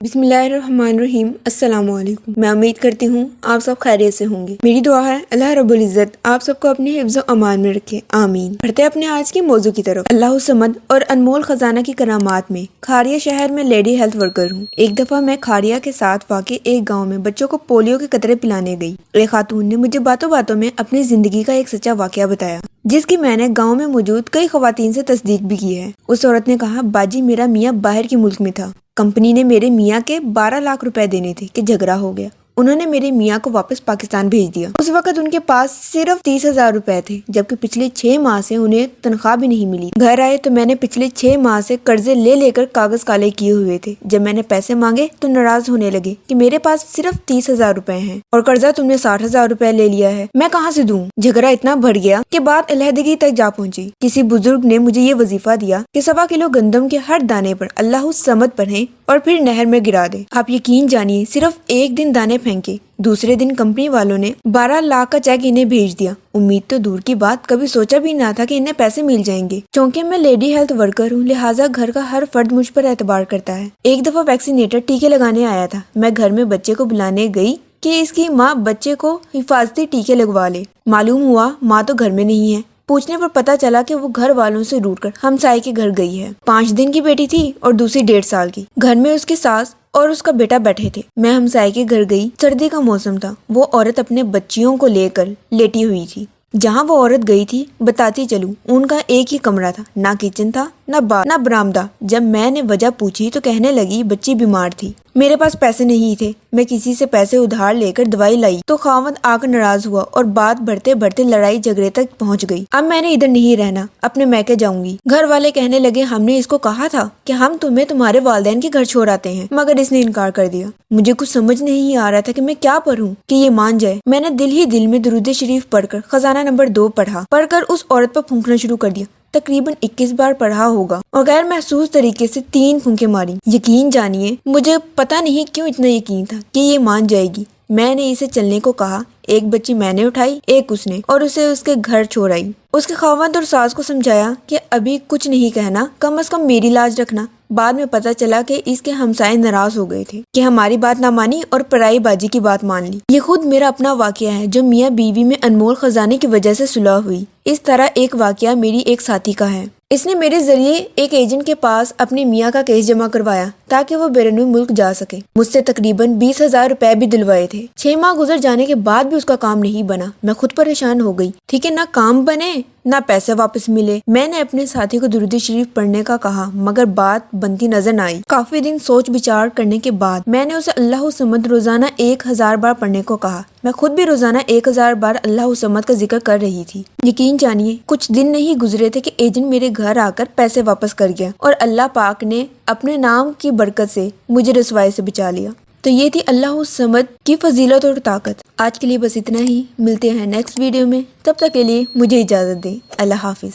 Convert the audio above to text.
बिस्मिल्लाहिर्रहमानिर्रहीम। अस्सलाम वालेकुम। मैं उम्मीद करती हूँ आप सब खैरियत से होंगे। मेरी दुआ है अल्लाह रब्बुल इज़्ज़त आप सबको अपने हिफ्ज़ व अमान में रखे, आमीन। बढ़ते अपने आज के मौजू की तरफ। अल्लाह समद और अनमोल खजाना की करामात में खारिया शहर में लेडी हेल्थ वर्कर हूँ। एक दफा मैं खारिया के साथ वाक़े एक गाँव में बच्चों को पोलियो के कतरे पिलाने गई। एक खातून ने मुझे बातों बातों में अपनी जिंदगी का एक सच्चा वाक़या बताया, जिसकी मैंने गांव में मौजूद कई खवातीन से तस्दीक भी की है। उस औरत ने कहा, बाजी मेरा मियाँ बाहर के मुल्क में था। कंपनी ने मेरे मियाँ के 12 लाख रुपए देने थे कि झगड़ा हो गया। उन्होंने मेरे मियाँ को वापस पाकिस्तान भेज दिया। उस वक्त उनके पास सिर्फ 30,000 रुपए थे, जबकि पिछले 6 माह से उन्हें तनख्वाह भी नहीं मिली। घर आए तो मैंने पिछले 6 माह से कर्जे ले लेकर कागज काले किए हुए थे। जब मैंने पैसे मांगे तो नाराज होने लगे कि मेरे पास सिर्फ 30,000 रुपए हैं और कर्जा तुमने 60,000 रुपए ले लिया है, मैं कहाँ से दूं। झगड़ा इतना बढ़ गया कि बात अलहदगी तक जा पहुंची। किसी बुजुर्ग ने मुझे ये वजीफा दिया कि 1.25 किलो गंदम के हर दाने पर अल्लाह समद पढ़ें और फिर नहर में गिरा दे। आप यकीन जानिए, सिर्फ एक दिन दाने फेंके, दूसरे दिन कंपनी वालों ने 12 लाख का चेक इन्हें भेज दिया। उम्मीद तो दूर की बात, कभी सोचा भी ना था कि इन्हें पैसे मिल जाएंगे। चूँकि मैं लेडी हेल्थ वर्कर हूँ, लिहाजा घर का हर फर्द मुझ पर एतबार करता है। एक दफा वैक्सीनेटर टीके लगाने आया था। मैं घर में बच्चे को बुलाने गई कि इसकी माँ बच्चे को हिफाजती टीके लगवा ले। मालूम हुआ माँ तो घर में नहीं है। पूछने पर पता चला कि वो घर वालों से रूठकर हमसाये के घर गई है। 5 दिन की बेटी थी और दूसरी 1.5 साल की। घर में उसकी सास और उसका बेटा बैठे थे। मैं हमसाये के घर गई। सर्दी का मौसम था। वो औरत अपने बच्चियों को लेकर लेटी हुई थी। जहाँ वो औरत गई थी, बताती चलूं, उनका एक ही कमरा था, ना किचन था, ना बरामदा। जब मैंने वजह पूछी तो कहने लगी बच्ची बीमार थी। मेरे पास पैसे नहीं थे। मैं किसी से पैसे उधार लेकर दवाई लाई तो खावंद आकर नाराज हुआ और बात बढ़ते बढ़ते लड़ाई झगड़े तक पहुंच गई। अब मैंने इधर नहीं रहना, अपने मैके जाऊंगी। घर वाले कहने लगे, हमने इसको कहा था कि हम तुम्हें तुम्हारे वालिदैन के घर छोड़ आते हैं, मगर इसने इनकार कर दिया। मुझे कुछ समझ नहीं आ रहा था कि मैं क्या पढ़ूं कि ये मान जाए। मैंने दिल ही दिल में दुरूद शरीफ पढ़कर खजाना नंबर 2 पढ़कर उस औरत पर फूंकना शुरू कर दिया। तकरीबन 21 बार पढ़ा होगा और गैर महसूस तरीके से 3 फूंके मारी। यकीन जानिए, मुझे पता नहीं क्यों इतना यकीन था कि ये मान जाएगी। मैंने इसे चलने को कहा। एक बच्ची मैंने उठाई, एक उसने, और उसे उसके घर छोड़ आई। उसके खावंद और सास को समझाया कि अभी कुछ नहीं कहना, कम से कम मेरी लाज रखना। बाद में पता चला कि इसके हमसाए नाराज हो गए थे कि हमारी बात ना मानी और पराई बाजी की बात मान ली। ये खुद मेरा अपना वाकया है जो मियाँ बीवी में अनमोल खजाने की वजह से सुलह हुई। इस तरह एक वाकया मेरी एक साथी का है। इसने मेरे जरिए एक एजेंट के पास अपने मियाँ का केस जमा करवाया ताकि वो बैरून मुल्क जा सके। मुझसे तकरीबन 20,000 रुपए भी दिलवाए थे। 6 माह गुजर जाने के बाद भी उसका काम नहीं बना। मैं खुद परेशान हो गई। ठीक है, ना काम बने ना पैसे वापस मिले। मैंने अपने साथी को दुरूद शरीफ पढ़ने का कहा, मगर बात बनती नजर न आई। काफी दिन सोच विचार करने के बाद मैंने उसे अल्लाह समद रोजाना 1000 बार पढ़ने को कहा। मैं खुद भी रोजाना 1000 बार अल्लाह समद का जिक्र कर रही थी। यकीन जानिए, कुछ दिन नहीं गुजरे थे कि एजेंट मेरे घर आकर पैसे वापस कर गया और अल्लाह पाक ने अपने नाम की बरकत से मुझे रसवाई से बचा लिया। तो ये थी अल्लाह समद की फजीलत और ताकत। आज के लिए बस इतना ही। मिलते हैं नेक्स्ट वीडियो में। तब तक के लिए मुझे इजाजत दें। अल्लाह हाफिज।